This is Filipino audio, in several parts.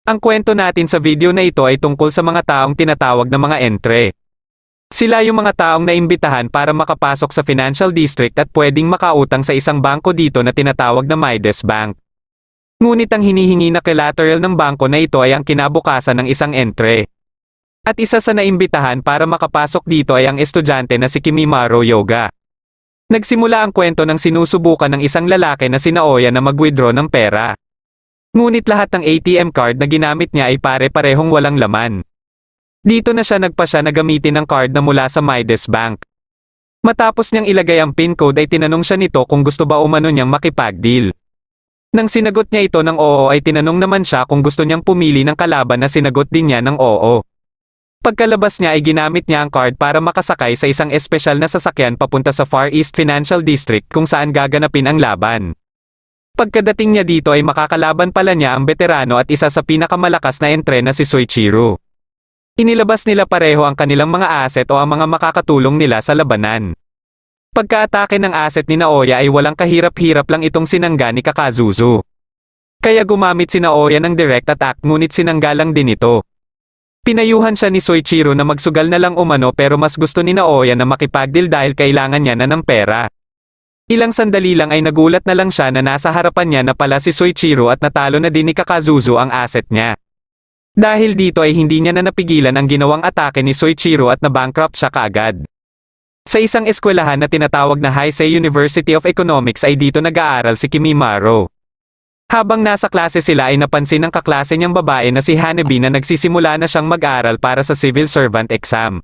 Ang kwento natin sa video na ito ay tungkol sa mga taong tinatawag na mga entre. Sila yung mga taong naimbitahan para makapasok sa financial district at pwedeng makautang sa isang bangko dito na tinatawag na Midas Bank. Ngunit ang hinihingi na collateral ng bangko na ito ay ang kinabukasan ng isang entre. At isa sa naimbitahan para makapasok dito ay ang estudyante na si Kimimaro Yoga. Nagsimula ang kwento ng sinusubukan ng isang lalaki na si Naoya na mag-withdraw ng pera. Ngunit lahat ng ATM card na ginamit niya ay pare-parehong walang laman. Dito na siya nagpasya na gamitin ang card na mula sa Midas Bank. Matapos niyang ilagay ang PIN code ay tinanong siya nito kung gusto ba umano niyang makipag-deal. Nang sinagot niya ito ng oo ay tinanong naman siya kung gusto niyang pumili ng kalaban na sinagot din niya ng oo. Pagkalabas niya ay ginamit niya ang card para makasakay sa isang espesyal na sasakyan papunta sa Far East Financial District kung saan gaganapin ang laban. Pagkadating niya dito ay makakalaban pala niya ang veterano at isa sa pinakamalakas na entre na si Soichiro. Inilabas nila pareho ang kanilang mga asset o ang mga makakatulong nila sa labanan. Pagka-atake ng asset ni Naoya ay walang kahirap-hirap lang itong sinangga ni Kakazuzu. Kaya gumamit si Naoya ng direct attack ngunit sinangga lang din ito. Pinayuhan siya ni Soichiro na magsugal na lang umano pero mas gusto ni Naoya na makipagdeal dahil kailangan niya na ng pera. Ilang sandali lang ay nagulat na lang siya na nasa harapan niya na pala si Soichiro at natalo na din ni Kakazuzu ang asset niya. Dahil dito ay hindi niya na napigilan ang ginawang atake ni Soichiro at na-bankrupt siya kaagad. Sa isang eskwelahan na tinatawag na Heisei University of Economics ay dito nag-aaral si Kimimaro. Habang nasa klase sila ay napansin ng kaklase niyang babae na si Hanabi na nagsisimula na siyang mag-aral para sa civil servant exam.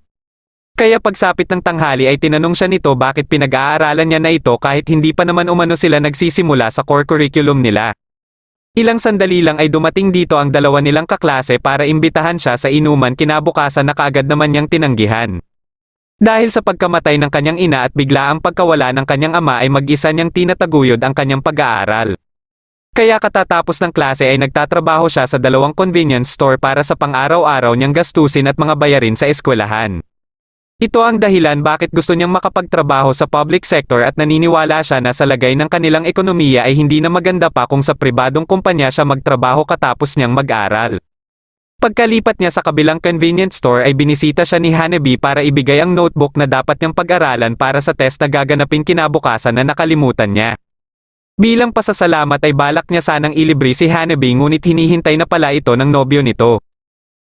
Kaya pagsapit ng tanghali ay tinanong siya nito bakit pinag-aaralan niya na ito kahit hindi pa naman umano sila nagsisimula sa core curriculum nila. Ilang sandali lang ay dumating dito ang dalawa nilang kaklase para imbitahan siya sa inuman kinabukasan na kaagad naman niyang tinanggihan. Dahil sa pagkamatay ng kanyang ina at bigla ang pagkawala ng kanyang ama ay mag-isa niyang tinataguyod ang kanyang pag-aaral. Kaya katatapos ng klase ay nagtatrabaho siya sa dalawang convenience store para sa pang-araw-araw niyang gastusin at mga bayarin sa eskwelahan. Ito ang dahilan bakit gusto niyang makapagtrabaho sa public sector at naniniwala siya na sa lagay ng kanilang ekonomiya ay hindi na maganda pa kung sa pribadong kumpanya siya magtrabaho katapos niyang mag-aral. Pagkalipat niya sa kabilang convenience store ay binisita siya ni Hanabi para ibigay ang notebook na dapat niyang pag-aralan para sa test na gaganapin kinabukasan na nakalimutan niya. Bilang pasasalamat ay balak niya sanang ilibre si Hanabi ngunit hinihintay na pala ito ng nobyo nito.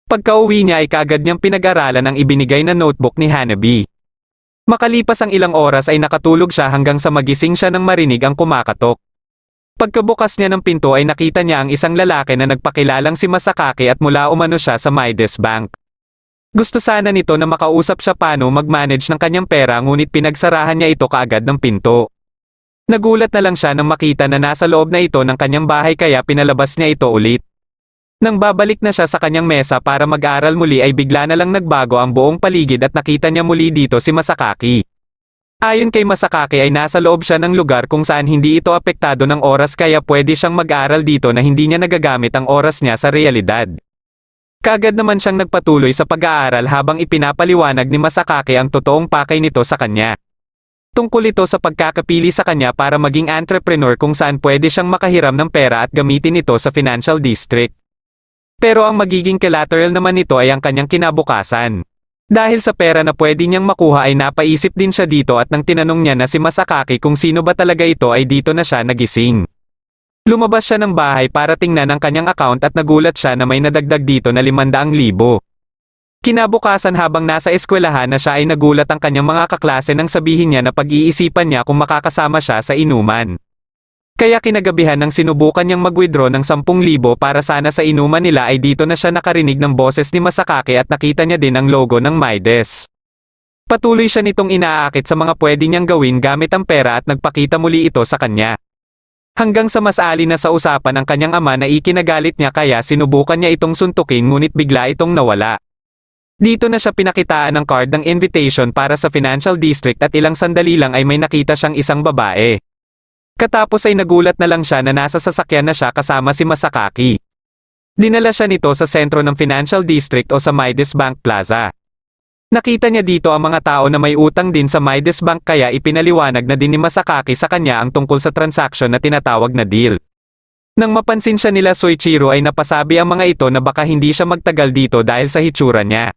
Pagka-uwi niya ay kaagad niyang pinag-aralan ang ibinigay na notebook ni Hanabi. Makalipas ang ilang oras ay nakatulog siya hanggang sa magising siya nang marinig ang kumakatok. Pagkabukas niya ng pinto ay nakita niya ang isang lalaki na nagpakilalang si Masakaki at mula umano siya sa Midas Bank. Gusto sana nito na makausap siya paano mag-manage ng kanyang pera ngunit pinagsarahan niya ito kaagad ng pinto. Nagulat na lang siya nang makita na nasa loob na ito ng kanyang bahay kaya pinalabas niya ito ulit. Nang babalik na siya sa kanyang mesa para mag-aral muli ay bigla na lang nagbago ang buong paligid at nakita niya muli dito si Masakaki. Ayon kay Masakaki ay nasa loob siya ng lugar kung saan hindi ito apektado ng oras kaya pwede siyang mag-aral dito na hindi niya nagagamit ang oras niya sa realidad. Kaagad naman siyang nagpatuloy sa pag-aaral habang ipinapaliwanag ni Masakaki ang totoong pakay nito sa kanya. Tungkol ito sa pagkakapili sa kanya para maging entrepreneur kung saan pwede siyang makahiram ng pera at gamitin ito sa financial district. Pero ang magiging collateral naman nito ay ang kanyang kinabukasan. Dahil sa pera na pwede niyang makuha ay napaisip din siya dito at nang tinanong niya na si Masakaki kung sino ba talaga ito ay dito na siya nagising. Lumabas siya ng bahay para tingnan ang kanyang account at nagulat siya na may nadagdag dito na 500,000. Kinabukasan habang nasa eskwelahan na siya ay nagulat ang kanyang mga kaklase nang sabihin niya na pag-iisipan niya kung makakasama siya sa inuman. Kaya kinagabihan nang sinubukan niyang mag-withdraw ng 10,000 para sana sa inuman nila ay dito na siya nakarinig ng boses ni Masakaki at nakita niya din ang logo ng Midas. Patuloy siya nitong inaakit sa mga pwede niyang gawin gamit ang pera at nagpakita muli ito sa kanya. Hanggang sa mas alin na sa usapan ang kanyang ama na ikinagalit niya kaya sinubukan niya itong suntukin ngunit bigla itong nawala. Dito na siya pinakitaan ng card ng invitation para sa financial district at ilang sandali lang ay may nakita siyang isang babae. Katapos ay nagulat na lang siya na nasa sasakyan na siya kasama si Masakaki. Dinala siya nito sa sentro ng financial district o sa Midas Bank Plaza. Nakita niya dito ang mga tao na may utang din sa Midas Bank kaya ipinaliwanag na din ni Masakaki sa kanya ang tungkol sa transaksyon na tinatawag na deal. Nang mapansin siya nila Soichiro ay napasabi ang mga ito na baka hindi siya magtagal dito dahil sa hitsura niya.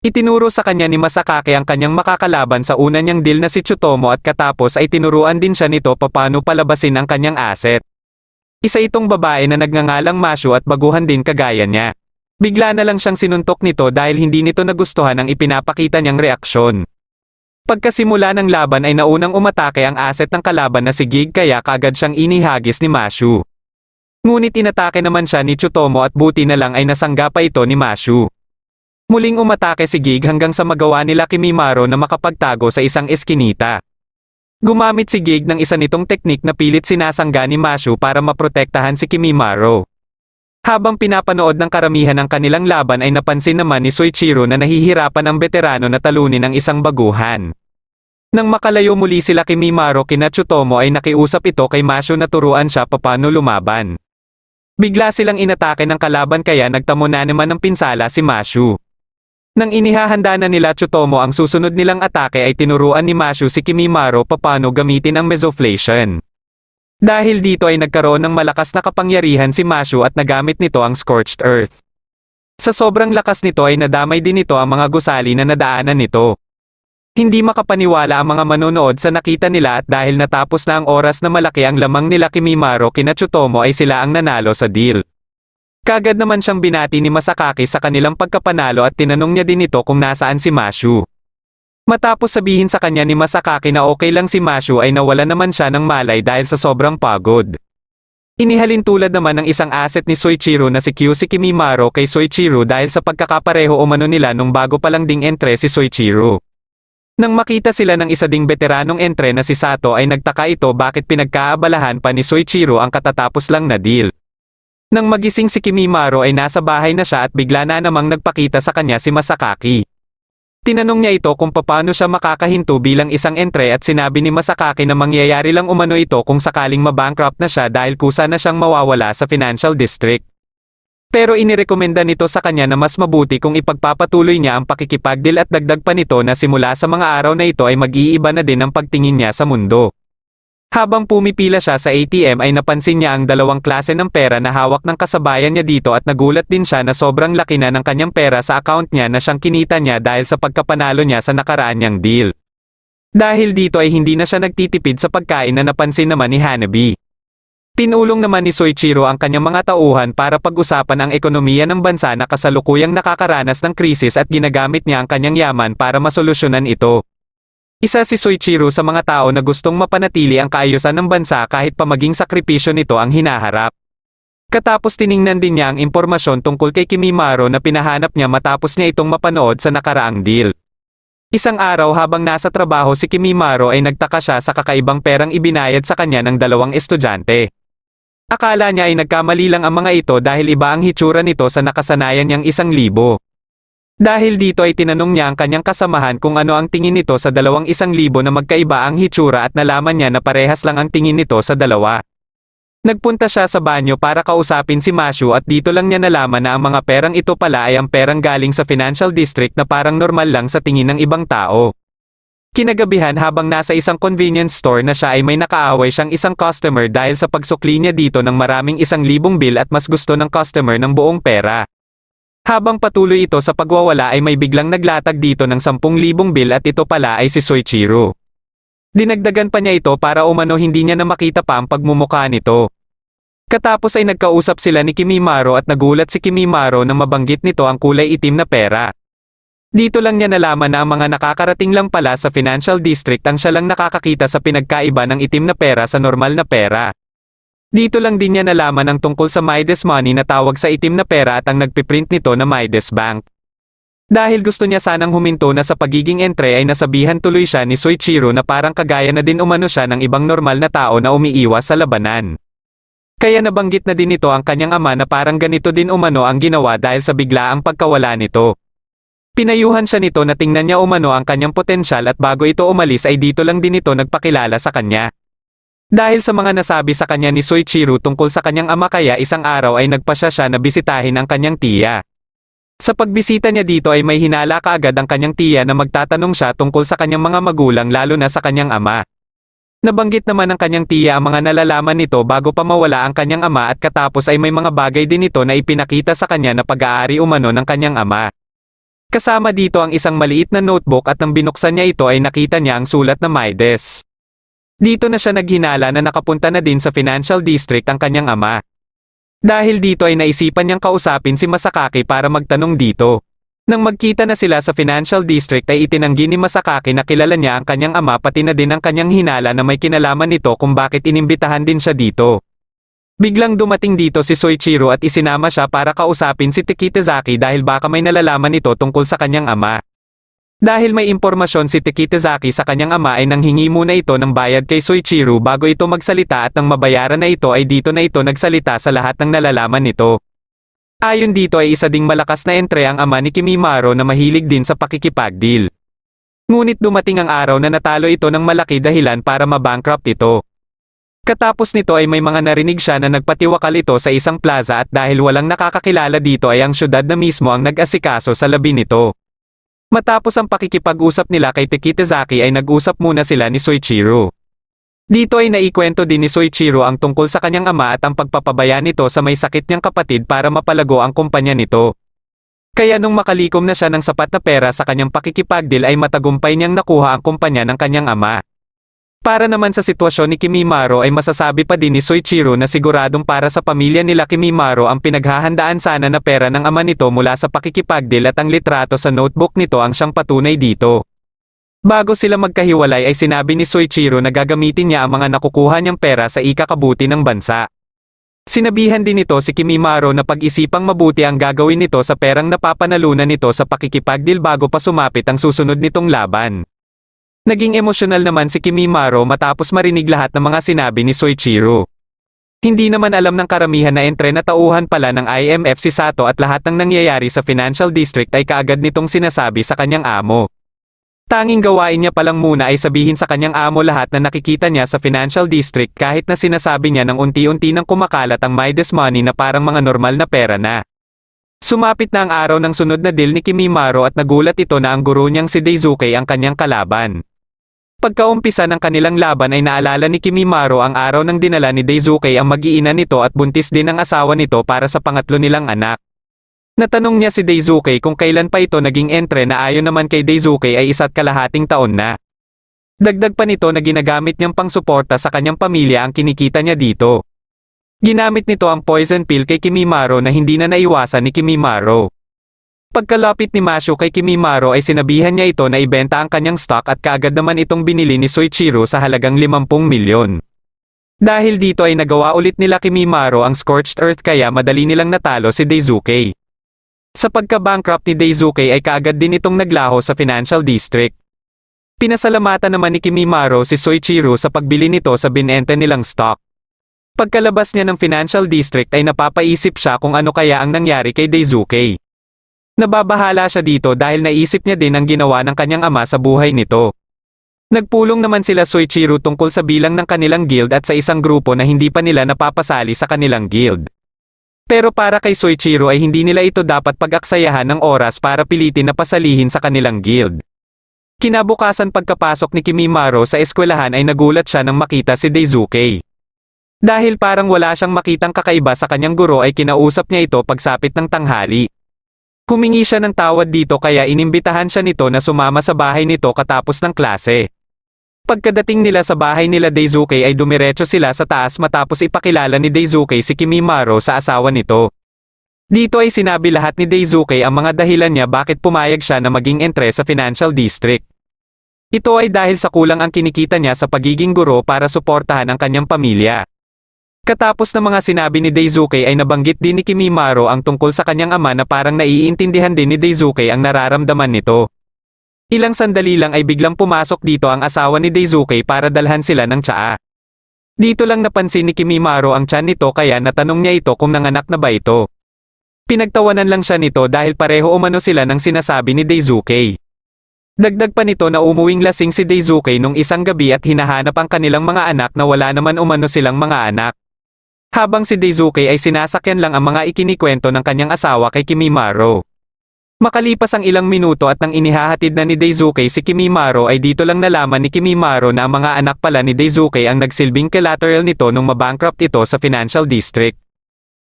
Itinuro sa kanya ni Masakake ang kanyang makakalaban sa una niyang deal na si Tsutomu at katapos ay tinuruan din siya nito papaano palabasin ang kanyang asset. Isa itong babae na nagngangalang Mashu at baguhan din kagaya niya. Bigla na lang siyang sinuntok nito dahil hindi nito nagustuhan ang ipinapakita niyang reaksyon. Pagkasimula ng laban ay naunang umatake ang asset ng kalaban na si Gig kaya kaagad siyang inihagis ni Mashu. Ngunit inatake naman siya ni Tsutomu at buti na lang ay nasangga pa ito ni Mashu. Muling umatake si Gig hanggang sa magawa nila Kimimaro na makapagtago sa isang eskinita. Gumamit si Gig ng isa nitong teknik na pilit sinasangga ni Mashu para maprotektahan si Kimimaro. Habang pinapanood ng karamihan ng kanilang laban ay napansin naman ni Soichiro na nahihirapan ang veterano na talunin ang isang baguhan. Nang makalayo muli sila Kimimaro kina Tsutomu ay nakiusap ito kay Mashu na turuan siya paano lumaban. Bigla silang inatake ng kalaban kaya nagtamo na naman ng pinsala si Mashu. Nang inihahanda na nila Tsutomu ang susunod nilang atake ay tinuruan ni Mashu si Kimimaro paano gamitin ang Mesoflation. Dahil dito ay nagkaroon ng malakas na kapangyarihan si Mashu at nagamit nito ang Scorched Earth. Sa sobrang lakas nito ay nadamay din nito ang mga gusali na nadaanan nito. Hindi makapaniwala ang mga manonood sa nakita nila at dahil natapos na ang oras na malaki ang lamang nila Kimimaro kina Tsutomu ay sila ang nanalo sa deal. Kagad naman siyang binati ni Masakake sa kanilang pagkapanalo at tinanong niya din ito kung nasaan si Mashu. Matapos sabihin sa kanya ni Masakake na okay lang si Mashu ay nawala naman siya ng malay dahil sa sobrang pagod. Inihalin tulad naman ng isang asset ni Soichiro na si Kyushi Kimimaro kay Soichiro dahil sa pagkakapareho umano nila nung bago pa lang ding entre si Soichiro. Nang makita sila ng isa ding veteranong entre na si Sato ay nagtaka ito bakit pinagkaabalahan pa ni Soichiro ang katatapos lang na deal. Nang magising si Kimimaro ay nasa bahay na siya at bigla na namang nagpakita sa kanya si Masakake. Tinanong niya ito kung paano siya makakahinto bilang isang entre at sinabi ni Masakake na mangyayari lang umano ito kung sakaling mabankrupt na siya dahil kusa na siyang mawawala sa financial district. Pero inirekomenda nito sa kanya na mas mabuti kung ipagpapatuloy niya ang pakikipagdeal at dagdag pa nito na simula sa mga araw na ito ay mag-iiba na din ang pagtingin niya sa mundo. Habang pumipila siya sa ATM ay napansin niya ang dalawang klase ng pera na hawak ng kasabayan niya dito at nagulat din siya na sobrang laki na ng kanyang pera sa account niya na siyang kinita niya dahil sa pagkapanalo niya sa nakaraan niyang deal. Dahil dito ay hindi na siya nagtitipid sa pagkain na napansin naman ni Hanabi. Pinulong naman ni Soichiro ang kanyang mga tauhan para pag-usapan ang ekonomiya ng bansa na kasalukuyang nakakaranas ng krisis at ginagamit niya ang kanyang yaman para masolusyonan ito. Isa si Soichiro sa mga tao na gustong mapanatili ang kaayusan ng bansa kahit pa maging sakripisyo nito ang hinaharap. Katapos tiningnan din niya ang impormasyon tungkol kay Kimimaro na pinahanap niya matapos niya itong mapanood sa nakaraang deal. Isang araw habang nasa trabaho si Kimimaro ay nagtaka siya sa kakaibang perang ibinayad sa kanya ng dalawang estudyante. Akala niya ay nagkamali lang ang mga ito dahil iba ang hitsura nito sa nakasanayan niyang 1,000. Dahil dito ay tinanong niya ang kanyang kasamahan kung ano ang tingin nito sa dalawang 1,000 na magkaiba ang hitsura at nalaman niya na parehas lang ang tingin nito sa dalawa. Nagpunta siya sa banyo para kausapin si Mashu at dito lang niya nalaman na ang mga perang ito pala ay ang perang galing sa financial district na parang normal lang sa tingin ng ibang tao. Kinagabihan habang nasa isang convenience store na siya ay may nakaaway siyang isang customer dahil sa pagsukli niya dito ng maraming 1,000 bill at mas gusto ng customer ng buong pera. Habang patuloy ito sa pagwawala ay may biglang naglatag dito ng 10,000 bill at ito pala ay si Soichiro. Dinagdagan pa niya ito para umano hindi niya na makita pa ang pagmumukha nito. Katapos ay nagkausap sila ni Kimimaro at nagulat si Kimimaro nang mabanggit nito ang kulay itim na pera. Dito lang niya nalaman na ang mga nakakarating lang pala sa financial district ang siya lang nakakakita sa pinagkaiba ng itim na pera sa normal na pera. Dito lang din niya nalaman ang tungkol sa Midas Money na tawag sa itim na pera at ang nagpiprint nito na Midas Bank. Dahil gusto niya sanang huminto na sa pagiging entre ay nasabihan tuloy siya ni Soichiro na parang kagaya na din umano siya ng ibang normal na tao na umiiwas sa labanan. Kaya nabanggit na din nito ang kanyang ama na parang ganito din umano ang ginawa dahil sa biglaang pagkawala nito. Pinayuhan siya nito na tingnan niya umano ang kanyang potensyal at bago ito umalis ay dito lang din ito nagpakilala sa kanya. Dahil sa mga nasabi sa kanya ni Soichiro tungkol sa kanyang ama kaya isang araw ay nagpasya siya na bisitahin ang kanyang tiya. Sa pagbisita niya dito ay may hinala kaagad ang kanyang tiya na magtatanong siya tungkol sa kanyang mga magulang lalo na sa kanyang ama. Nabanggit naman ng kanyang tiya ang mga nalalaman nito bago pa mawala ang kanyang ama at katapos ay may mga bagay din ito na ipinakita sa kanya na pag-aari umano ng kanyang ama. Kasama dito ang isang maliit na notebook at nang binuksan niya ito ay nakita niya ang sulat na Midas. Dito na siya naghinala na nakapunta na din sa financial district ang kanyang ama. Dahil dito ay naisipan niyang kausapin si Masakaki para magtanong dito. Nang magkita na sila sa financial district ay itinanggi ni Masakaki na kilala niya ang kanyang ama pati na din ang kanyang hinala na may kinalaman nito kung bakit inimbitahan din siya dito. Biglang dumating dito si Soichiro at isinama siya para kausapin si Tikitazaki dahil baka may nalalaman ito tungkol sa kanyang ama. Dahil may impormasyon si Tikitazaki sa kanyang ama ay nanghingi muna ito ng bayad kay Soichiro bago ito magsalita at nang mabayaran na ito ay dito na ito nagsalita sa lahat ng nalalaman nito. Ayon dito ay isa ding malakas na entre ang ama ni Kimimaro na mahilig din sa pakikipagdeal. Ngunit dumating ang araw na natalo ito ng malaki dahilan para mabankrupt ito. Katapos nito ay may mga narinig siya na nagpatiwakal ito sa isang plaza at dahil walang nakakakilala dito ay ang syudad na mismo ang nag-asikaso sa labi nito. Matapos ang pakikipag-usap nila kay Tikitazaki ay nag-usap muna sila ni Soichiro. Dito ay naikwento din ni Soichiro ang tungkol sa kanyang ama at ang pagpapabaya nito sa may sakit niyang kapatid para mapalago ang kumpanya nito. Kaya nung makalikom na siya ng sapat na pera sa kanyang pakikipagdeal ay matagumpay niyang nakuha ang kumpanya ng kanyang ama. Para naman sa sitwasyon ni Kimimaro ay masasabi pa din ni Soichiro na siguradong para sa pamilya nila Kimimaro ang pinaghahandaan sana na pera ng ama nito mula sa pakikipagdeal at ang litrato sa notebook nito ang siyang patunay dito. Bago sila magkahiwalay ay sinabi ni Soichiro na gagamitin niya ang mga nakukuha niyang pera sa ikakabuti ng bansa. Sinabihan din nito si Kimimaro na pag-isipang mabuti ang gagawin nito sa perang napapanalunan nito sa pakikipagdeal bago pa sumapit ang susunod nitong laban. Naging emosyonal naman si Kimimaro matapos marinig lahat ng mga sinabi ni Soichiro. Hindi naman alam ng karamihan na entre na tauhan pala ng IMF si Sato at lahat ng nangyayari sa financial district ay kaagad nitong sinasabi sa kanyang amo. Tanging gawain niya palang muna ay sabihin sa kanyang amo lahat na nakikita niya sa financial district kahit na sinasabi niya ng unti-unti nang kumakalat ang Midas money na parang mga normal na pera na. Sumapit na ang araw ng sunod na deal ni Kimimaro at nagulat ito na ang guro niyang si Daisuke ang kanyang kalaban. Pagkaumpisa ng kanilang laban ay naalala ni Kimimaro ang araw ng dinala ni Daisuke ang mag-iina nito at buntis din ang asawa nito para sa pangatlo nilang anak. Natanong niya si Daisuke kung kailan pa ito naging entre na ayon naman kay Daisuke ay 1.5 taon na. Dagdag pa nito na ginagamit niyang pangsuporta sa kanyang pamilya ang kinikita niya dito. Ginamit nito ang poison pill kay Kimimaro na hindi na naiwasan ni Kimimaro. Pagkalapit ni Masho kay Kimimaro ay sinabihan niya ito na ibenta ang kanyang stock at kaagad naman itong binili ni Soichiro sa halagang 50 milyon. Dahil dito ay nagawa ulit nila Kimimaro ang scorched earth kaya madali nilang natalo si Daisuke. Sa pagka-bankrupt ni Daisuke ay kaagad din itong naglaho sa financial district. Pinasalamatan naman ni Kimimaro si Soichiro sa pagbili nito sa binenta nilang stock. Pagkalabas niya ng financial district ay napapaisip siya kung ano kaya ang nangyari kay Daisuke. Nababahala siya dito dahil naisip niya din ang ginawa ng kanyang ama sa buhay nito. Nagpulong naman sila Soichiro tungkol sa bilang ng kanilang guild at sa isang grupo na hindi pa nila napapasali sa kanilang guild. Pero para kay Soichiro ay hindi nila ito dapat pag-aksayahan ng oras para pilitin na pasalihin sa kanilang guild. Kinabukasan pagkapasok ni Kimimaro sa eskwelahan ay nagulat siya nang makita si Daisuke. Dahil parang wala siyang makitang kakaiba sa kanyang guro ay kinausap niya ito pagsapit ng tanghali. Humingi siya ng tawad dito kaya inimbitahan siya nito na sumama sa bahay nito katapos ng klase. Pagkadating nila sa bahay nila Daisuke ay dumiretso sila sa taas matapos ipakilala ni Daisuke si Kimimaro sa asawa nito. Dito ay sinabi lahat ni Daisuke ang mga dahilan niya bakit pumayag siya na maging entre sa financial district. Ito ay dahil sa kulang ang kinikita niya sa pagiging guro para suportahan ang kanyang pamilya. Katapos ng mga sinabi ni Daisuke ay nabanggit din ni Kimimaro ang tungkol sa kanyang ama na parang naiintindihan din ni Daisuke ang nararamdaman nito. Ilang sandali lang ay biglang pumasok dito ang asawa ni Daisuke para dalhan sila ng tsaa. Dito lang napansin ni Kimimaro ang tiyan nito kaya natanong niya ito kung nanganak na ba ito. Pinagtawanan lang siya nito dahil pareho umano sila ng sinasabi ni Daisuke. Dagdag pa nito na umuwing lasing si Daisuke nung isang gabi at hinahanap ang kanilang mga anak na wala naman umano silang mga anak. Habang si Daisuke ay sinasakyan lang ang mga ikinikwento ng kanyang asawa kay Kimimaro. Makalipas ang ilang minuto at nang inihahatid na ni Daisuke si Kimimaro ay dito lang nalaman ni Kimimaro na ang mga anak pala ni Daisuke ang nagsilbing collateral nito nung mabankrupt ito sa financial district.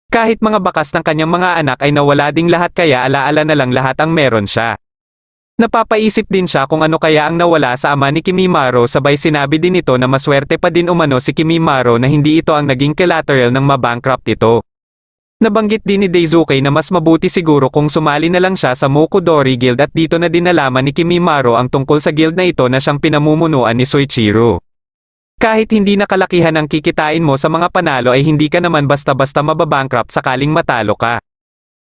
Kahit mga bakas ng kanyang mga anak ay nawala ding lahat kaya alaala na lang lahat ang meron siya. Napapaisip din siya kung ano kaya ang nawala sa ama ni Kimimaro sabay sinabi din ito na maswerte pa din umano si Kimimaro na hindi ito ang naging collateral ng mabankrupt ito. Nabanggit din ni Daisuke na mas mabuti siguro kung sumali na lang siya sa Mokudori Guild at dito na din nalaman ni Kimimaro ang tungkol sa guild na ito na siyang pinamumunuan ni Soichiro. Kahit hindi nakalakihan ang kikitain mo sa mga panalo ay hindi ka naman basta-basta mababankrupt sakaling matalo ka.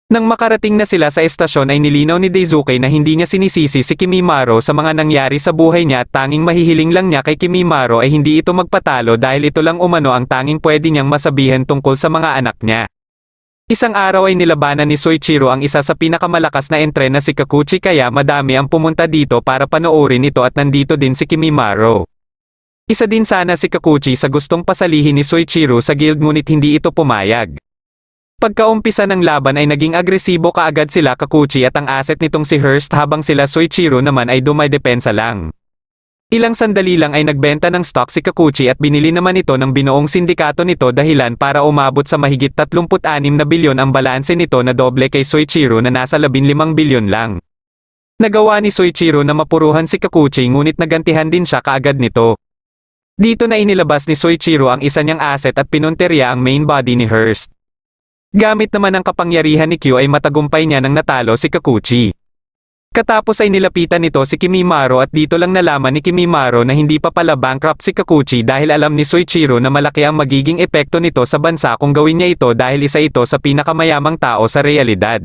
Nang makarating na sila sa estasyon ay nilinaw ni Daisuke na hindi niya sinisisi si Kimimaro sa mga nangyari sa buhay niya at tanging mahihiling lang niya kay Kimimaro ay hindi ito magpatalo dahil ito lang umano ang tanging pwede niyang masabihan tungkol sa mga anak niya. Isang araw ay nilabanan ni Soichiro ang isa sa pinakamalakas na entre na si Kakuchi kaya madami ang pumunta dito para panoorin ito at nandito din si Kimimaro. Isa din sana si Kakuchi sa gustong pasalihin ni Soichiro sa guild ngunit hindi ito pumayag. Pagkaumpisa ng laban ay naging agresibo kaagad sila Kakuchi at ang asset nitong si Hearst habang sila Soichiro naman ay dumadepensa lang. Ilang sandali lang ay nagbenta ng stock si Kakuchi at binili naman ito ng binuong sindikato nito dahilan para umabot sa mahigit 36 na bilyon ang balanse nito na doble kay Soichiro na nasa 15 bilyon lang. Nagawa ni Soichiro na mapuruhan si Kakuchi ngunit nagantihan din siya kaagad nito. Dito na inilabas ni Soichiro ang isa niyang asset at pinunterya ang main body ni Hearst. Gamit naman ang kapangyarihan ni Q ay matagumpay niya nang natalo si Kakuchi. Katapos ay nilapitan nito si Kimimaro at dito lang nalaman ni Kimimaro na hindi pa pala bankrupt si Kakuchi dahil alam ni Soichiro na malaki ang magiging epekto nito sa bansa kung gawin niya ito dahil isa ito sa pinakamayamang tao sa realidad.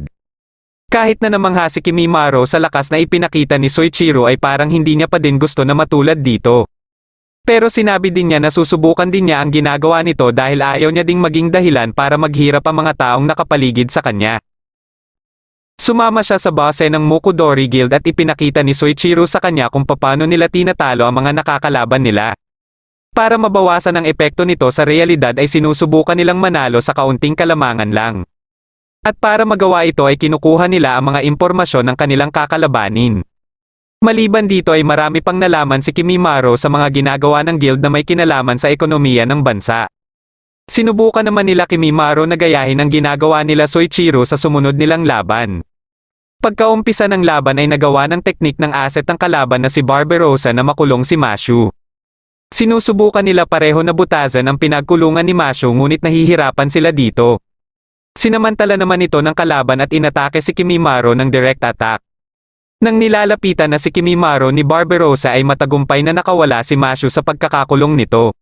Kahit na namangha si Kimimaro sa lakas na ipinakita ni Soichiro ay parang hindi niya pa din gusto na matulad dito. Pero sinabi din niya na susubukan din niya ang ginagawa nito dahil ayaw niya ding maging dahilan para maghirap ang mga taong nakapaligid sa kanya. Sumama siya sa base ng Mokudori Guild at ipinakita ni Soichiro sa kanya kung paano nila tinatalo ang mga nakakalaban nila. Para mabawasan ang epekto nito sa realidad ay sinusubukan nilang manalo sa kaunting kalamangan lang. At para magawa ito ay kinukuha nila ang mga impormasyon ng kanilang kakalabanin. Maliban dito ay marami pang nalaman si Kimimaro sa mga ginagawa ng guild na may kinalaman sa ekonomiya ng bansa. Sinubukan naman nila Kimimaro na gayahin ang ginagawa nila Soichiro sa sumunod nilang laban. Pagkaumpisa ng laban ay nagawa ng teknik ng asset ng kalaban na si Barbarossa na makulong si Mashu. Sinusubukan nila pareho na butasan ang pinagkulungan ni Mashu ngunit nahihirapan sila dito. Sinamantala naman ito ng kalaban at inatake si Kimimaro ng direct attack. Nang nilalapitan na si Kimimaro ni Barbarossa ay matagumpay na nakawala si Mashu sa pagkakakulong nito.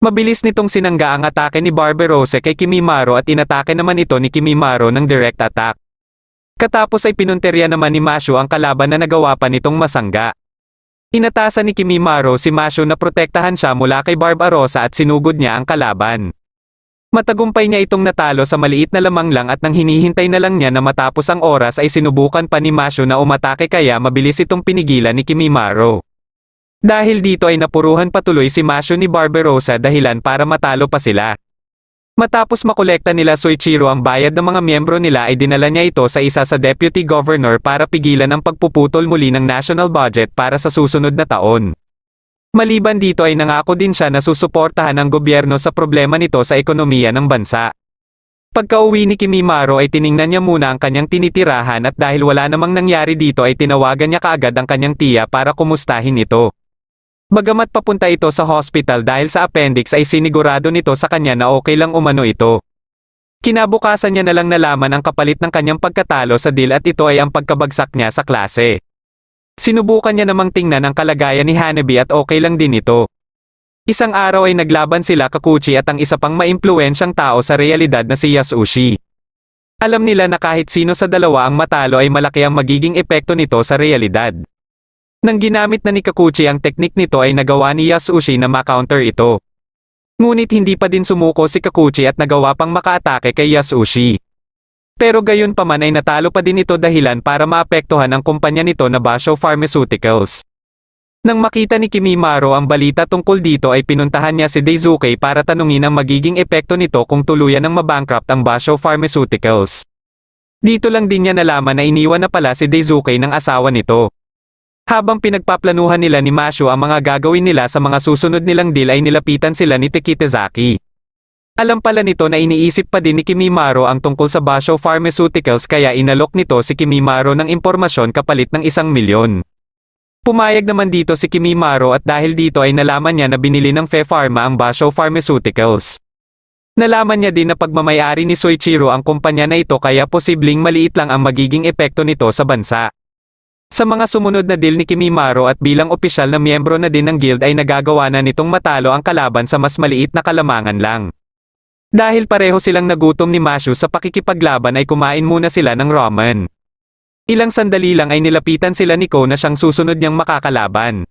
Mabilis nitong sinangga ang atake ni Barbarossa kay Kimimaro at inatake naman ito ni Kimimaro ng direct attack. Katapos ay pinunterya naman ni Mashu ang kalaban na nagawa pa nitong masangga. Inatasan ni Kimimaro si Mashu na protektahan siya mula kay Barbarossa at sinugod niya ang kalaban. Matagumpay niya itong natalo sa maliit na lamang lang at nang hinihintay na lang niya na matapos ang oras ay sinubukan pa ni Mashu na umatake kaya mabilis itong pinigilan ni Kimimaro. Dahil dito ay napuruhan patuloy si Mashu ni Barbarossa dahilan para matalo pa sila. Matapos makolekta nila Soichiro ang bayad ng mga miyembro nila ay dinala niya ito sa isa sa deputy governor para pigilan ang pagpuputol muli ng national budget para sa susunod na taon. Maliban dito ay nangako din siya na susuportahan ang gobyerno sa problema nito sa ekonomiya ng bansa. Pagka-uwi ni Kimimaro ay tiningnan niya muna ang kanyang tinitirahan at dahil wala namang nangyari dito ay tinawagan niya kaagad ang kanyang tiya para kumustahin ito. Bagamat papunta ito sa hospital dahil sa appendix ay sinigurado nito sa kanya na okay lang umano ito. Kinabukasan niya na lang nalaman ang kapalit ng kanyang pagkatalo sa deal at ito ay ang pagkabagsak niya sa klase. Sinubukan niya namang tingnan ang kalagayan ni Hanabi at okay lang din ito. Isang araw ay naglaban sila Kakuchi at ang isa pang maimpluwensyang tao sa realidad na si Yasushi. Alam nila na kahit sino sa dalawa ang matalo ay malaki ang magiging epekto nito sa realidad. Nang ginamit na ni Kakuchi ang teknik nito ay nagawa ni Yasushi na ma-counter ito. Ngunit hindi pa din sumuko si Kakuchi at nagawa pang makaatake kay Yasushi. Pero gayon pa man ay natalo pa din ito dahilan para maapektuhan ang kumpanya nito na Basho Pharmaceuticals. Nang makita ni Kimimaro ang balita tungkol dito ay pinuntahan niya si Daisuke para tanungin ang magiging epekto nito kung tuluyan ng mabankrupt ang Basho Pharmaceuticals. Dito lang din niya nalaman na iniwan na pala si Daisuke ng asawa nito. Habang pinagpaplanuhan nila ni Mashu ang mga gagawin nila sa mga susunod nilang deal ay nilapitan sila ni Takitazaki. Alam pala nito na iniisip pa din ni Kimimaro ang tungkol sa Basho Pharmaceuticals kaya inalok nito si Kimimaro ng impormasyon kapalit ng 1 milyon. Pumayag naman dito si Kimimaro at dahil dito ay nalaman niya na binili ng Pharma ang Basho Pharmaceuticals. Nalaman niya din na pagmamayari ni Soichiro ang kumpanya na ito kaya posibleng maliit lang ang magiging epekto nito sa bansa. Sa mga sumunod na deal ni Kimimaro at bilang opisyal na miyembro na din ng guild ay nagagawa na nitong matalo ang kalaban sa mas maliit na kalamangan lang. Dahil pareho silang nagutom ni Mashu sa pakikipaglaban ay kumain muna sila ng ramen. Ilang sandali lang ay nilapitan sila ni Ko na siyang susunod niyang makakalaban.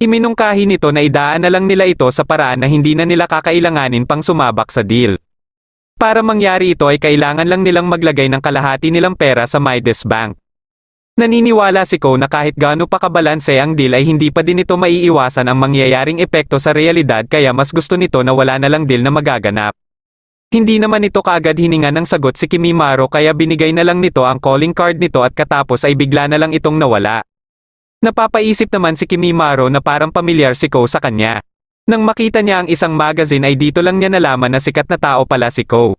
Iminungkahi nito na idaan na lang nila ito sa paraan na hindi na nila kakailanganin pang sumabak sa deal. Para mangyari ito ay kailangan lang nilang maglagay ng kalahati nilang pera sa Midas Bank. Naniniwala si Ko na kahit gaano pa kabalanse ang deal ay hindi pa din ito maiiwasan ang mangyayaring epekto sa realidad kaya mas gusto nito na wala na lang deal na magaganap. Hindi naman ito kaagad hininga ng sagot si Kimimaro kaya binigay na lang nito ang calling card nito at katapos ay bigla na lang itong nawala. Napapaisip naman si Kimimaro na parang pamilyar si Ko sa kanya. Nang makita niya ang isang magazine ay dito lang niya nalaman na sikat na tao pala si Ko.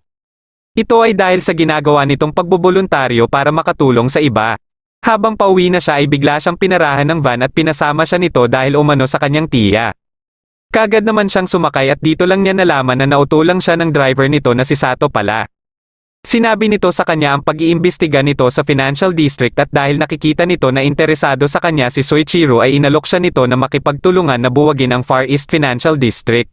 Ito ay dahil sa ginagawa nitong pagboboluntaryo para makatulong sa iba. Habang pauwi na siya ay bigla siyang pinarahan ng van at pinasama siya nito dahil umano sa kanyang tiya. Kagad naman siyang sumakay at dito lang niya nalaman na nautulang siya ng driver nito na si Sato pala. Sinabi nito sa kanya ang pag-iimbestiga nito sa Financial District at dahil nakikita nito na interesado sa kanya si Soichiro ay inalok siya nito na makipagtulungan na buwagin ang Far East Financial District.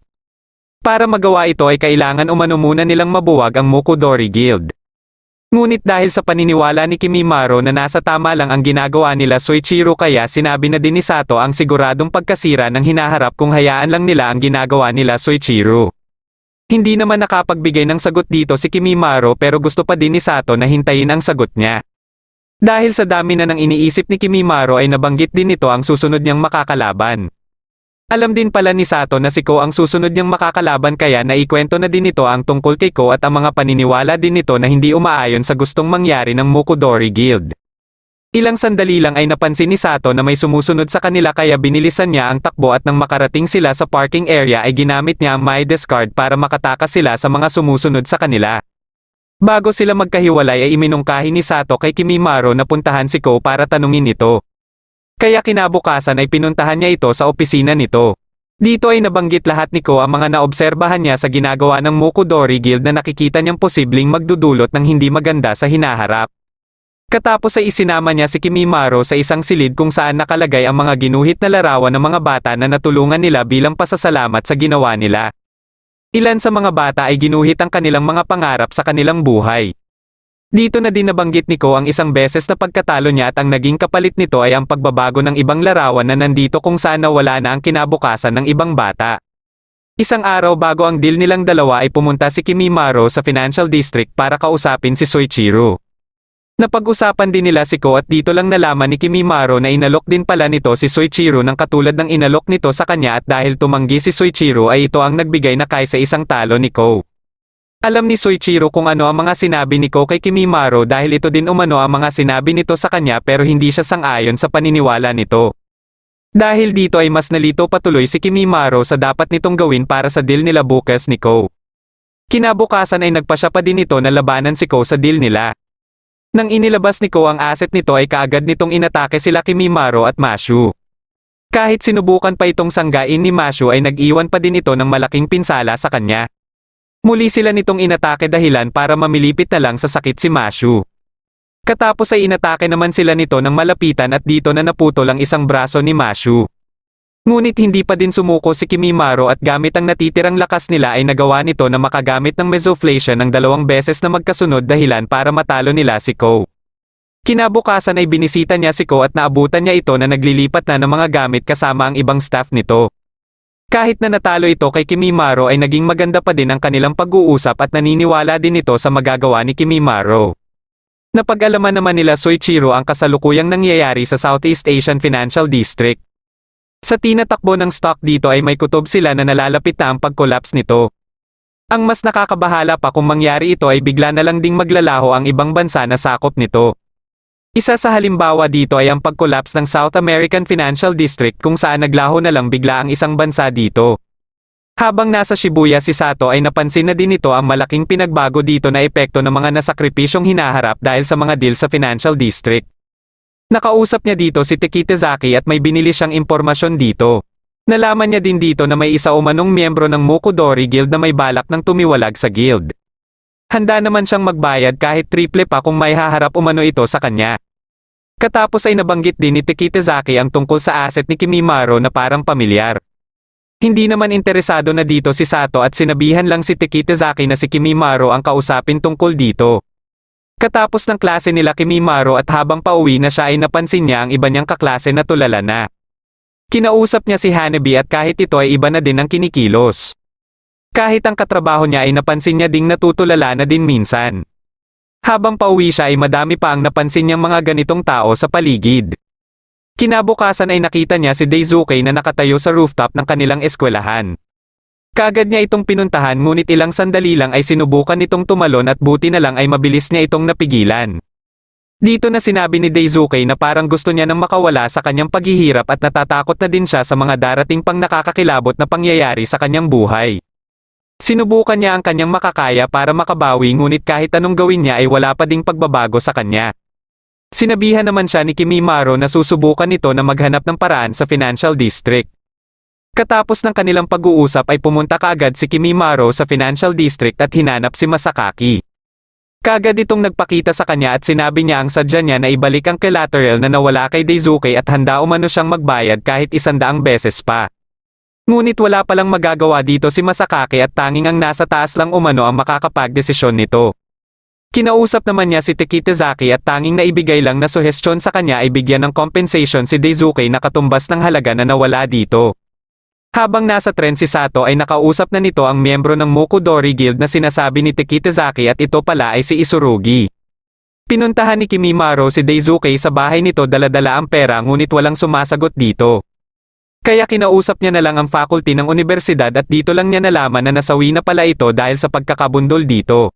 Para magawa ito ay kailangan umano muna nilang mabuwag ang Mukudori Guild. Ngunit dahil sa paniniwala ni Kimimaro na nasa tama lang ang ginagawa nila Soichiro kaya sinabi na din ni Sato ang siguradong pagkasira ng hinaharap kung hayaan lang nila ang ginagawa nila Soichiro. Hindi naman nakapagbigay ng sagot dito si Kimimaro pero gusto pa din ni Sato na hintayin ang sagot niya. Dahil sa dami na ng iniisip ni Kimimaro ay nabanggit din nito ang susunod niyang makakalaban. Alam din pala ni Sato na si Ko ang susunod niyang makakalaban kaya naikwento na din nito ang tungkol kay Ko at ang mga paniniwala din nito na hindi umaayon sa gustong mangyari ng Mukudori Guild. Ilang sandali lang ay napansin ni Sato na may sumusunod sa kanila kaya binilisan niya ang takbo at nang makarating sila sa parking area ay ginamit niya ang Midas card para makatakas sila sa mga sumusunod sa kanila. Bago sila magkahiwalay ay iminungkahi ni Sato kay Kimimaro na puntahan si Ko para tanungin ito. Kaya kinabukasan ay pinuntahan niya ito sa opisina nito. Dito ay nabanggit lahat ni Ko ang mga naobserbahan niya sa ginagawa ng Mukudori Guild na nakikita niyang posibleng magdudulot ng hindi maganda sa hinaharap. Katapos ay isinama niya si Kimimaro sa isang silid kung saan nakalagay ang mga ginuhit na larawan ng mga bata na natulungan nila bilang pasasalamat sa ginawa nila. Ilan sa mga bata ay ginuhit ang kanilang mga pangarap sa kanilang buhay. Dito na din nabanggit ni Ko ang isang beses na pagkatalo niya at ang naging kapalit nito ay ang pagbabago ng ibang larawan na nandito kung saan nawala na ang kinabukasan ng ibang bata. Isang araw bago ang deal nilang dalawa ay pumunta si Kimimaro sa Financial District para kausapin si Soichiro. Napag-usapan din nila si Ko at dito lang nalaman ni Kimimaro na inalok din pala nito si Soichiro ng katulad ng inalok nito sa kanya at dahil tumanggi si Soichiro ay ito ang nagbigay na kaysa isang talo ni Ko. Alam ni Soichiro kung ano ang mga sinabi ni Ko kay Kimimaro dahil ito din umano ang mga sinabi nito sa kanya pero hindi siya sang-ayon sa paniniwala nito. Dahil dito ay mas nalito patuloy si Kimimaro sa dapat nitong gawin para sa deal nila bukas ni Ko. Kinabukasan ay nagpasya pa din ito na labanan si Ko sa deal nila. Nang inilabas ni Ko ang asset nito ay kaagad nitong inatake sila Kimimaro at Mashu. Kahit sinubukan pa itong sanggain ni Mashu ay nag-iwan pa din ito ng malaking pinsala sa kanya. Muli sila nitong inatake dahilan para mamilipit na lang sa sakit si Mashu. Katapos ay inatake naman sila nito ng malapitan at dito na naputol ang isang braso ni Mashu. Ngunit hindi pa din sumuko si Kimimaro at gamit ang natitirang lakas nila ay nagawa nito na makagamit ng Mesoflation ng 2 beses na magkasunod dahilan para matalo nila si Ko. Kinabukasan ay binisita niya si Ko at naabutan niya ito na naglilipat na ng mga gamit kasama ang ibang staff nito. Kahit na natalo ito kay Kimimaro ay naging maganda pa din ang kanilang pag-uusap at naniniwala din ito sa magagawa ni Kimimaro. Napag-alaman naman nila Soichiro ang kasalukuyang nangyayari sa Southeast Asian Financial District. Sa tinatakbo ng stock dito ay may kutob sila na nalalapit na ang pag-collapse nito. Ang mas nakakabahala pa kung mangyari ito ay bigla na lang ding maglalaho ang ibang bansa na sakop nito. Isa sa halimbawa dito ay ang pag-collapse ng South American Financial District kung saan naglaho na lang bigla ang isang bansa dito. Habang nasa Shibuya si Sato ay napansin na din nito ang malaking pinagbago dito na epekto ng mga nasakripisyong hinaharap dahil sa mga deal sa Financial District. Nakausap niya dito si Takitazaki at may binili siyang impormasyon dito. Nalaman niya din dito na may isa umanong miyembro ng Mukudori Guild na may balak ng tumiwalag sa guild. Handa naman siyang magbayad kahit triple pa kung may haharap umano ito sa kanya. Katapos ay nabanggit din ni Takitazaki ang tungkol sa asset ni Kimimaro na parang pamilyar. Hindi naman interesado na dito si Sato at sinabihan lang si Takitazaki na si Kimimaro ang kausapin tungkol dito. Katapos ng klase nila Kimimaro at habang pauwi na siya ay napansin niya ang iba niyang kaklase na tulala na. Kinausap niya si Hanabi at kahit ito ay iba na din ang kinikilos. Kahit ang katrabaho niya ay napansin niya ding natutulala na din minsan. Habang pauwi siya ay madami pa ang napansin niyang mga ganitong tao sa paligid. Kinabukasan ay nakita niya si Daisuke na nakatayo sa rooftop ng kanilang eskwelahan. Kaagad niya itong pinuntahan ngunit ilang sandali lang ay sinubukan nitong tumalon at buti na lang ay mabilis niya itong napigilan. Dito na sinabi ni Daisuke na parang gusto niya nang makawala sa kanyang paghihirap at natatakot na din siya sa mga darating pang nakakakilabot na pangyayari sa kanyang buhay. Sinubukan niya ang kanyang makakaya para makabawi ngunit kahit anong gawin niya ay wala pa ding pagbabago sa kanya. Sinabihan naman siya ni Kimimaro na susubukan nito na maghanap ng paraan sa Financial District. Katapos ng kanilang pag-uusap ay pumunta kaagad si Kimimaro sa Financial District at hinanap si Masakaki. Kaagad itong nagpakita sa kanya at sinabi niya ang sadya niya na ibalik ang collateral na nawala kay Daisuke at handa umano siyang magbayad kahit 100 beses pa. Ngunit wala palang magagawa dito si Masakaki at tanging ang nasa taas lang umano ang makakapagdesisyon nito. Kinausap naman niya si Takitazaki at tanging naibigay lang na suhestyon sa kanya ay bigyan ng compensation si Daisuke na katumbas ng halaga na nawala dito. Habang nasa tren si Sato ay nakausap na nito ang miyembro ng Mukudori Guild na sinasabi ni Takitazaki at ito pala ay si Isurugi. Pinuntahan ni Kimimaro si Daisuke sa bahay nito dala-dala ang pera ngunit walang sumasagot dito. Kaya kinausap niya na lang ang faculty ng universidad at dito lang niya nalaman na nasawi na pala ito dahil sa pagkakabundol dito.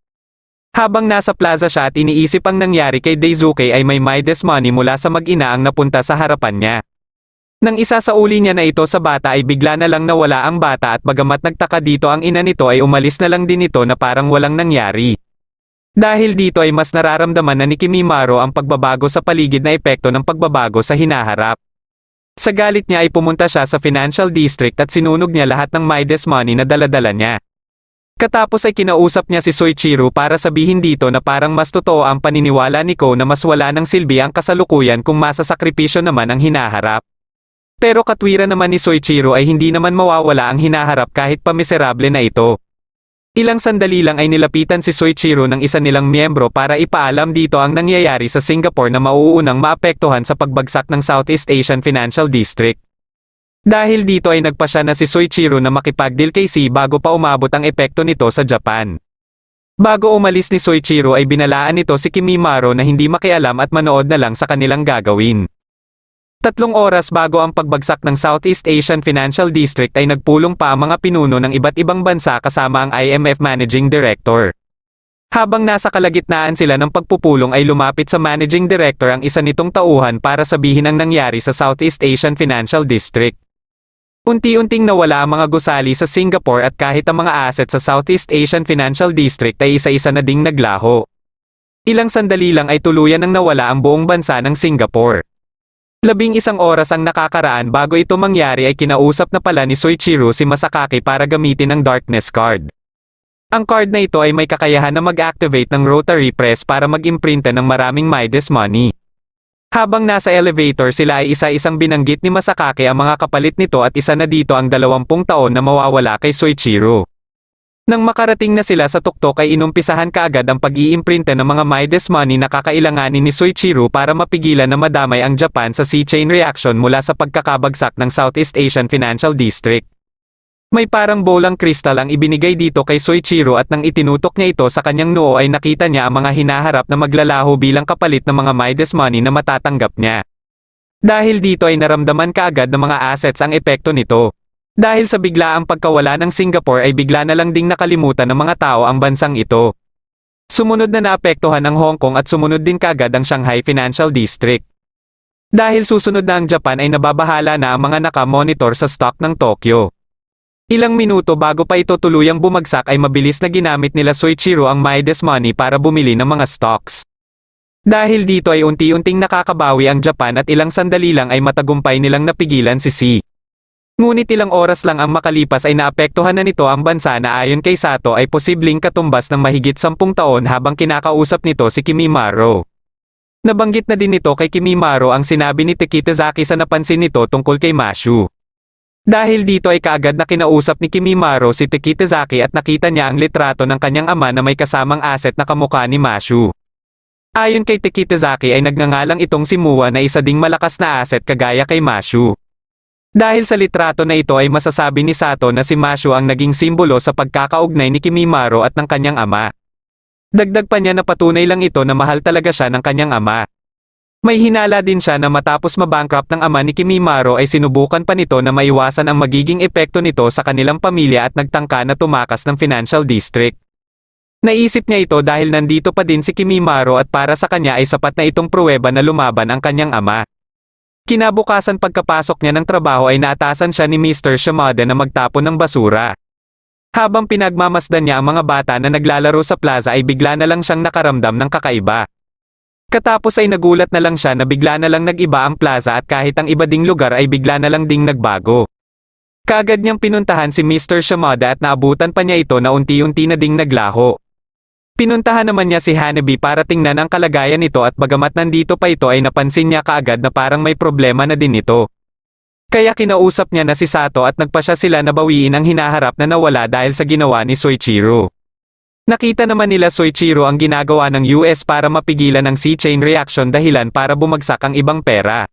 Habang nasa plaza siya at iniisip ang nangyari kay Daisuke ay may Midas money mula sa mag-ina ang napunta sa harapan niya. Nang isa sa uli niya na ito sa bata ay bigla na lang nawala ang bata at bagamat nagtaka dito ang ina nito ay umalis na lang din ito na parang walang nangyari. Dahil dito ay mas nararamdaman na ni Kimimaro ang pagbabago sa paligid na epekto ng pagbabago sa hinaharap. Sa galit niya ay pumunta siya sa Financial District at sinunog niya lahat ng Midas money na dala-dala niya. Katapos ay kinausap niya si Soichiro para sabihin dito na parang mas totoo ang paniniwala ni Ko na mas wala ng silbi ang kasalukuyan kung masasakripisyo naman ang hinaharap. Pero katwiran naman ni Soichiro ay hindi naman mawawala ang hinaharap kahit pa miserable na ito. Ilang sandali lang ay nilapitan si Soichiro ng isa nilang miyembro para ipaalam dito ang nangyayari sa Singapore na mauunang maapektuhan sa pagbagsak ng Southeast Asian Financial District. Dahil dito ay nagpasya na si Soichiro na makipag-deal kay C bago pa umabot ang epekto nito sa Japan. Bago umalis ni Soichiro ay binalaan nito si Kimimaro na hindi makialam at manood na lang sa kanilang gagawin. 3 oras bago ang pagbagsak ng Southeast Asian Financial District ay nagpulong pa ang mga pinuno ng iba't ibang bansa kasama ang IMF Managing Director. Habang nasa kalagitnaan sila ng pagpupulong ay lumapit sa Managing Director ang isa nitong tauhan para sabihin ang nangyari sa Southeast Asian Financial District. Unti-unting nawala ang mga gusali sa Singapore at kahit ang mga asset sa Southeast Asian Financial District ay isa-isa na ding naglaho. Ilang sandali lang ay tuluyan nang nawala ang buong bansa ng Singapore. 11 oras ang nakakaraan bago ito mangyari ay kinausap na pala ni Soichiro si Masakaki para gamitin ang Darkness Card. Ang card na ito ay may kakayahan na mag-activate ng rotary press para mag-imprinta ng maraming Midas money. Habang nasa elevator sila ay isa-isang binanggit ni Masakaki ang mga kapalit nito at isa na dito ang 20 taon na mawawala kay Soichiro. Nang makarating na sila sa tuktok ay inumpisahan kaagad ang pag-iimprinta ng mga Midas money na kakailanganin ni Soichiro para mapigilan na madamay ang Japan sa sea chain reaction mula sa pagkakabagsak ng Southeast Asian Financial District. May parang bolang kristal ang ibinigay dito kay Soichiro at nang itinutok niya ito sa kanyang noo ay nakita niya ang mga hinaharap na maglalaho bilang kapalit ng mga Midas money na matatanggap niya. Dahil dito ay naramdaman kaagad ng mga assets ang epekto nito. Dahil sa biglaang pagkawala ng Singapore ay bigla na lang ding nakalimutan ng mga tao ang bansang ito. Sumunod na naapektuhan ang Hong Kong at sumunod din kagad ang Shanghai Financial District. Dahil susunod na ang Japan ay nababahala na ang mga naka-monitor sa stock ng Tokyo. Ilang minuto bago pa ito tuluyang bumagsak ay mabilis na ginamit nila Soichiro ang Midas Money para bumili ng mga stocks. Dahil dito ay unti-unting nakakabawi ang Japan at ilang sandali lang ay matagumpay nilang napigilan si Xi. Ngunit ilang oras lang ang makalipas ay naapektuhan na nito ang bansa na ayon kay Sato ay posibleng katumbas ng mahigit 10 taon habang kinakausap nito si Kimimaro. Nabanggit na din nito kay Kimimaro ang sinabi ni Takitazaki sa napansin nito tungkol kay Mashu. Dahil dito ay kaagad na kinausap ni Kimimaro si Takitazaki at nakita niya ang litrato ng kanyang ama na may kasamang asset na kamukha ni Mashu. Ayon kay Takitazaki ay nagngangalang itong si Mua na isa ding malakas na asset kagaya kay Mashu. Dahil sa litrato na ito ay masasabi ni Sato na si Mashu ang naging simbolo sa pagkakaugnay ni Kimimaro at ng kanyang ama. Dagdag pa niya na patunay lang ito na mahal talaga siya ng kanyang ama. May hinala din siya na matapos mabankrupt ng ama ni Kimimaro ay sinubukan pa nito na maiwasan ang magiging epekto nito sa kanilang pamilya at nagtangka na tumakas ng financial district. Naisip niya ito dahil nandito pa din si Kimimaro at para sa kanya ay sapat na itong pruweba na lumaban ang kanyang ama. Kinabukasan pagkapasok niya ng trabaho ay naatasan siya ni Mr. Shimada na magtapon ng basura. Habang pinagmamasdan niya ang mga bata na naglalaro sa plaza ay bigla na lang siyang nakaramdam ng kakaiba. Katapos ay nagulat na lang siya na bigla na lang nag-iba ang plaza at kahit ang iba ding lugar ay bigla na lang ding nagbago. Kaagad niyang pinuntahan si Mr. Shimada at naabutan pa niya ito na unti-unti na ding naglaho. Pinuntahan naman niya si Hanabi para tingnan ang kalagayan nito at bagamat nandito pa ito ay napansin niya kaagad na parang may problema na din ito. Kaya kinausap niya na si Sato at nagpasya sila na bawiin ang hinaharap na nawala dahil sa ginawa ni Soichiro. Nakita naman nila Soichiro ang ginagawa ng US para mapigilan ang C-chain reaction dahilan para bumagsak ang ibang pera.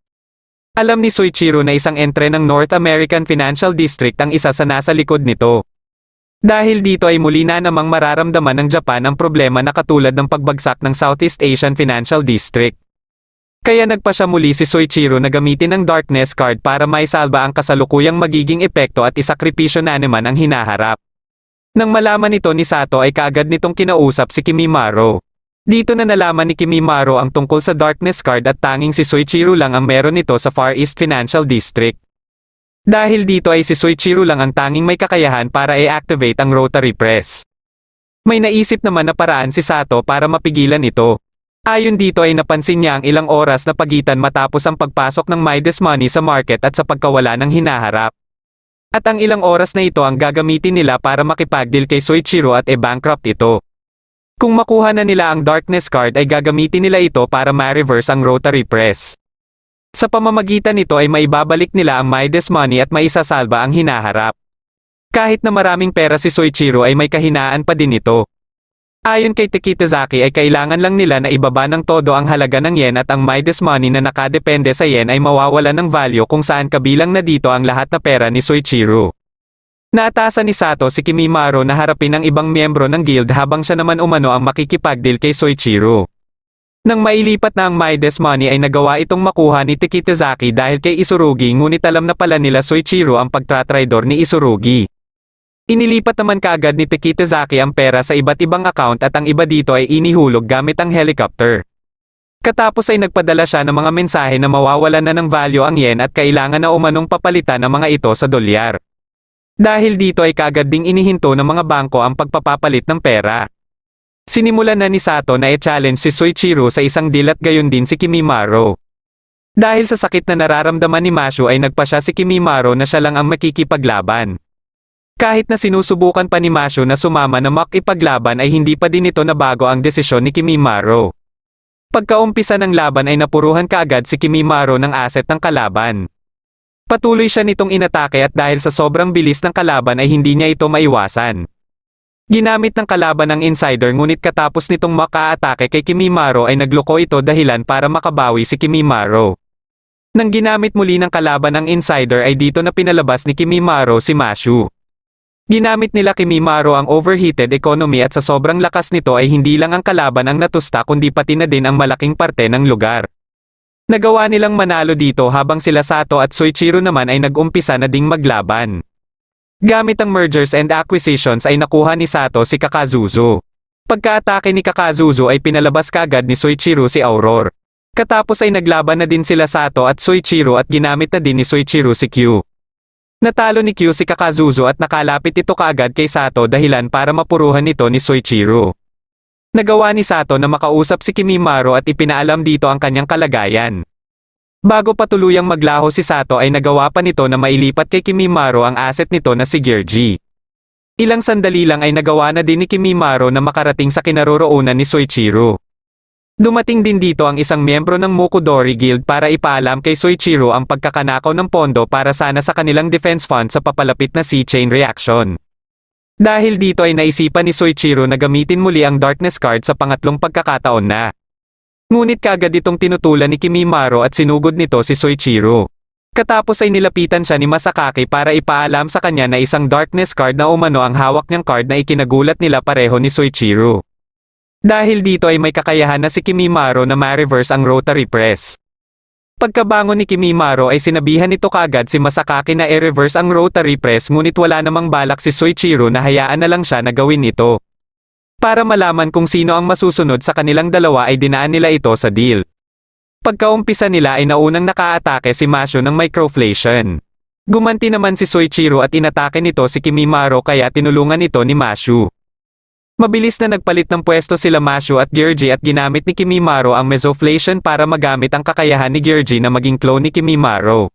Alam ni Soichiro na isang entre ng North American Financial District ang isa sa nasa likod nito. Dahil dito ay muli na namang mararamdaman ng Japan ang problema na katulad ng pagbagsak ng Southeast Asian Financial District. Kaya nagpa siya muli si Soichiro na gamitin ang Darkness Card para maisalba ang kasalukuyang magiging epekto at isakripisyo na naman ang hinaharap. Nang malaman ito ni Sato ay kaagad nitong kinausap si Kimimaro. Dito na nalaman ni Kimimaro ang tungkol sa Darkness Card at tanging si Soichiro lang ang meron nito sa Far East Financial District. Dahil dito ay si Soichiro lang ang tanging may kakayahan para i-activate ang Rotary Press. May naisip naman na paraan si Sato para mapigilan ito. Ayon dito ay napansin niya ang ilang oras na pagitan matapos ang pagpasok ng Midas Money sa market at sa pagkawala ng hinaharap. At ang ilang oras na ito ang gagamitin nila para makipagdeal kay Soichiro at i-bankrupt ito. Kung makuha na nila ang Darkness Card ay gagamitin nila ito para ma-reverse ang Rotary Press. Sa pamamagitan nito ay maibabalik nila ang Midas Money at maisasalba ang hinaharap. Kahit na maraming pera si Soichiro ay may kahinaan pa din ito. Ayon kay Takitazaki ay kailangan lang nila na ibaba ng todo ang halaga ng yen at ang Midas Money na nakadepende sa yen ay mawawalan ng value kung saan kabilang na dito ang lahat na pera ni Soichiro. Naatasan ni Sato si Kimimaro na harapin ang ibang miyembro ng guild habang siya naman umano ang makikipagdeal kay Soichiro. Nang mailipat na ang Midas Money ay nagawa itong makuha ni Takitazaki dahil kay Isurugi ngunit alam na pala nila Soichiro ang pagtratraidor ni Isurugi. Inilipat naman kaagad ni Takitazaki ang pera sa iba't ibang account at ang iba dito ay inihulog gamit ang helicopter. Katapos ay nagpadala siya ng mga mensahe na mawawalan na ng value ang yen at kailangan na umanong papalitan ang mga ito sa dolyar. Dahil dito ay kaagad ding inihinto ng mga bangko ang pagpapapalit ng pera. Sinimulan na ni Sato na i-challenge si Soichiro sa isang deal at gayon din si Kimimaro. Dahil sa sakit na nararamdaman ni Mashu ay nagpa siya si Kimimaro na siya lang ang makikipaglaban. Kahit na sinusubukan pa ni Mashu na sumama na makipaglaban ay hindi pa din ito nabago ang desisyon ni Kimimaro. Pagkaumpisa ng laban ay napuruhan kaagad si Kimimaro ng asset ng kalaban. Patuloy siya nitong inatake at dahil sa sobrang bilis ng kalaban ay hindi niya ito maiwasan. Ginamit ng kalaban ng insider ngunit katapos nitong maka-atake kay Kimimaro ay nagloko ito dahilan para makabawi si Kimimaro. Nang ginamit muli ng kalaban ang insider ay dito na pinalabas ni Kimimaro si Mashu. Ginamit nila Kimimaro ang overheated economy at sa sobrang lakas nito ay hindi lang ang kalaban ang natusta kundi pati na din ang malaking parte ng lugar. Nagawa nilang manalo dito habang sila Sato at Soichiro naman ay nag-umpisa na ding maglaban. Gamit ang mergers and acquisitions ay nakuha ni Sato si Kakazuzu. Pagka-atake ni Kakazuzu ay pinalabas kagad ni Soichiro si Aurora. Katapos ay naglaban na din sila Sato at Soichiro at ginamit na din ni Soichiro si Q. Natalo ni Q si Kakazuzu at nakalapit ito kaagad kay Sato dahilan para mapuruhan ito ni Soichiro. Nagawa ni Sato na makausap si Kimimaro at ipinaalam dito ang kanyang kalagayan. Bago pa tuluyang maglaho si Sato ay nagawa pa nito na mailipat kay Kimimaro ang asset nito na si Georgie. Ilang sandali lang ay nagawa na din ni Kimimaro na makarating sa kinaroroonan ni Soichiro. Dumating din dito ang isang miyembro ng Mukudori Guild para ipaalam kay Soichiro ang pagkakanakaw ng pondo para sana sa kanilang defense fund sa papalapit na C-chain reaction. Dahil dito ay naisipan ni Soichiro na gamitin muli ang Darkness card sa pangatlong pagkakataon na. Ngunit kaagad itong tinutulan ni Kimimaro at sinugod nito si Soichiro. Katapos ay nilapitan siya ni Masakaki para ipaalam sa kanya na isang Darkness card na umano ang hawak niyang card na ikinagulat nila pareho ni Soichiro. Dahil dito ay may kakayahan na si Kimimaro na ma-reverse ang rotary press. Pagkabangon ni Kimimaro ay sinabihan nito kaagad si Masakaki na i-reverse ang rotary press ngunit wala namang balak si Soichiro na hayaan na lang siya na gawin ito. Para malaman kung sino ang masusunod sa kanilang dalawa ay dinaan nila ito sa deal. Pagkaumpisa nila ay naunang nakaatake si Mashu ng microflation. Gumanti naman si Soichiro at inatake nito si Kimimaro kaya tinulungan ito ni Mashu. Mabilis na nagpalit ng pwesto sila Mashu at Georgie at ginamit ni Kimimaro ang mesoflation para magamit ang kakayahan ni Georgie na maging clone ni Kimimaro.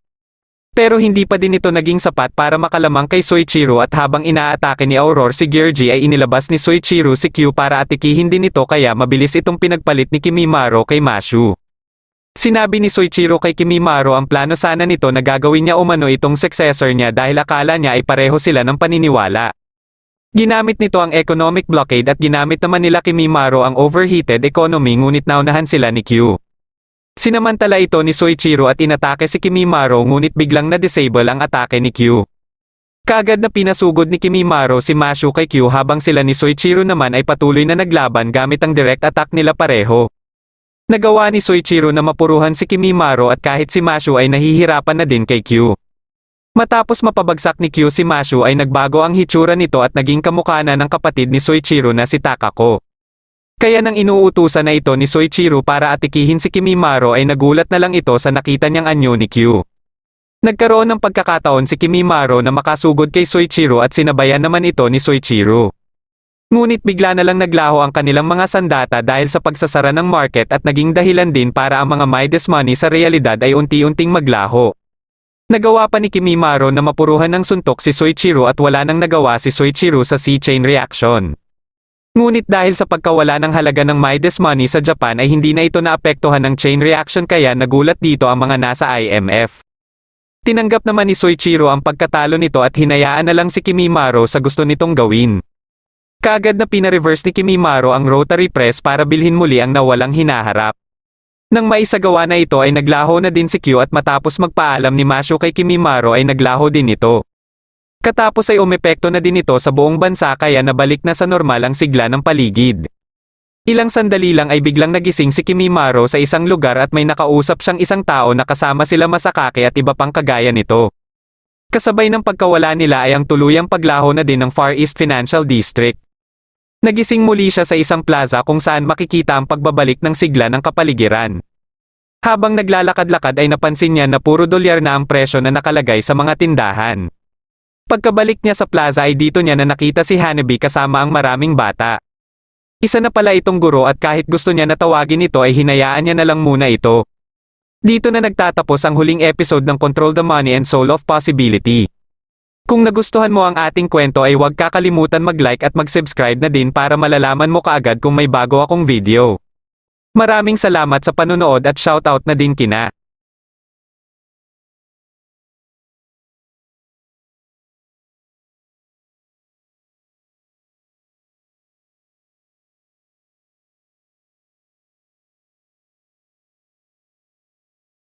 Pero hindi pa din ito naging sapat para makalamang kay Soichiro at habang inaatake ni Aurora si Georgie ay inilabas ni Soichiro si Q para atikihin din ito kaya mabilis itong pinagpalit ni Kimimaro kay Mashu. Sinabi ni Soichiro kay Kimimaro ang plano sana nito na gagawin niya umano itong successor niya dahil akala niya ay pareho sila ng paniniwala. Ginamit nito ang economic blockade at ginamit naman nila Kimimaro ang overheated economy ngunit naunahan sila ni Q. Sinamantala ito ni Soichiro at inatake si Kimimaro ngunit biglang na-disable ang atake ni Q. Kaagad na pinasugod ni Kimimaro si Mashu kay Q habang sila ni Soichiro naman ay patuloy na naglaban gamit ang direct attack nila pareho. Nagawa ni Soichiro na mapuruhan si Kimimaro at kahit si Mashu ay nahihirapan na din kay Q. Matapos mapabagsak ni Q si Mashu ay nagbago ang hitsura nito at naging kamukha na ng kapatid ni Soichiro na si Takako. Kaya nang inuutusan na ito ni Soichiro para atikihin si Kimimaro ay nagulat na lang ito sa nakita niyang anyo ni Q. Nagkaroon ng pagkakataon si Kimimaro na makasugod kay Soichiro at sinabayan naman ito ni Soichiro. Ngunit bigla na lang naglaho ang kanilang mga sandata dahil sa pagsasara ng market at naging dahilan din para ang mga Midas money sa realidad ay unti-unting maglaho. Nagawa pa ni Kimimaro na mapuruhan ng suntok si Soichiro at wala nang nagawa si Soichiro sa C-chain reaction. Ngunit dahil sa pagkawala ng halaga ng Midas money sa Japan ay hindi na ito naapektuhan ng chain reaction kaya nagulat dito ang mga nasa IMF. Tinanggap naman ni Soichiro ang pagkatalo nito at hinayaan na lang si Kimimaro sa gusto nitong gawin. Kaagad na pina-reverse ni Kimimaro ang rotary press para bilhin muli ang nawalang hinaharap. Nang maisagawa na ito ay naglaho na din si Q at matapos magpaalam ni Mashu kay Kimimaro ay naglaho din ito. Katapos ay umepekto na din ito sa buong bansa kaya nabalik na sa normal ang sigla ng paligid. Ilang sandali lang ay biglang nagising si Kimimaro sa isang lugar at may nakausap siyang isang tao na kasama sila Masakaki at iba pang kagaya nito. Kasabay ng pagkawala nila ay ang tuluyang paglaho na din ng Far East Financial District. Nagising muli siya sa isang plaza kung saan makikita ang pagbabalik ng sigla ng kapaligiran. Habang naglalakad-lakad ay napansin niya na puro dolyar na ang presyo na nakalagay sa mga tindahan. Pagkabalik niya sa plaza ay dito niya na nakita si Hanabi kasama ang maraming bata. Isa na pala itong guro at kahit gusto niya na tawagin ito ay hinayaan niya na lang muna ito. Dito na nagtatapos ang huling episode ng Control the Money and Soul of Possibility. Kung nagustuhan mo ang ating kwento ay huwag kakalimutan mag-like at mag-subscribe na din para malalaman mo kaagad kung may bago akong video. Maraming salamat sa panunood at shoutout na din kina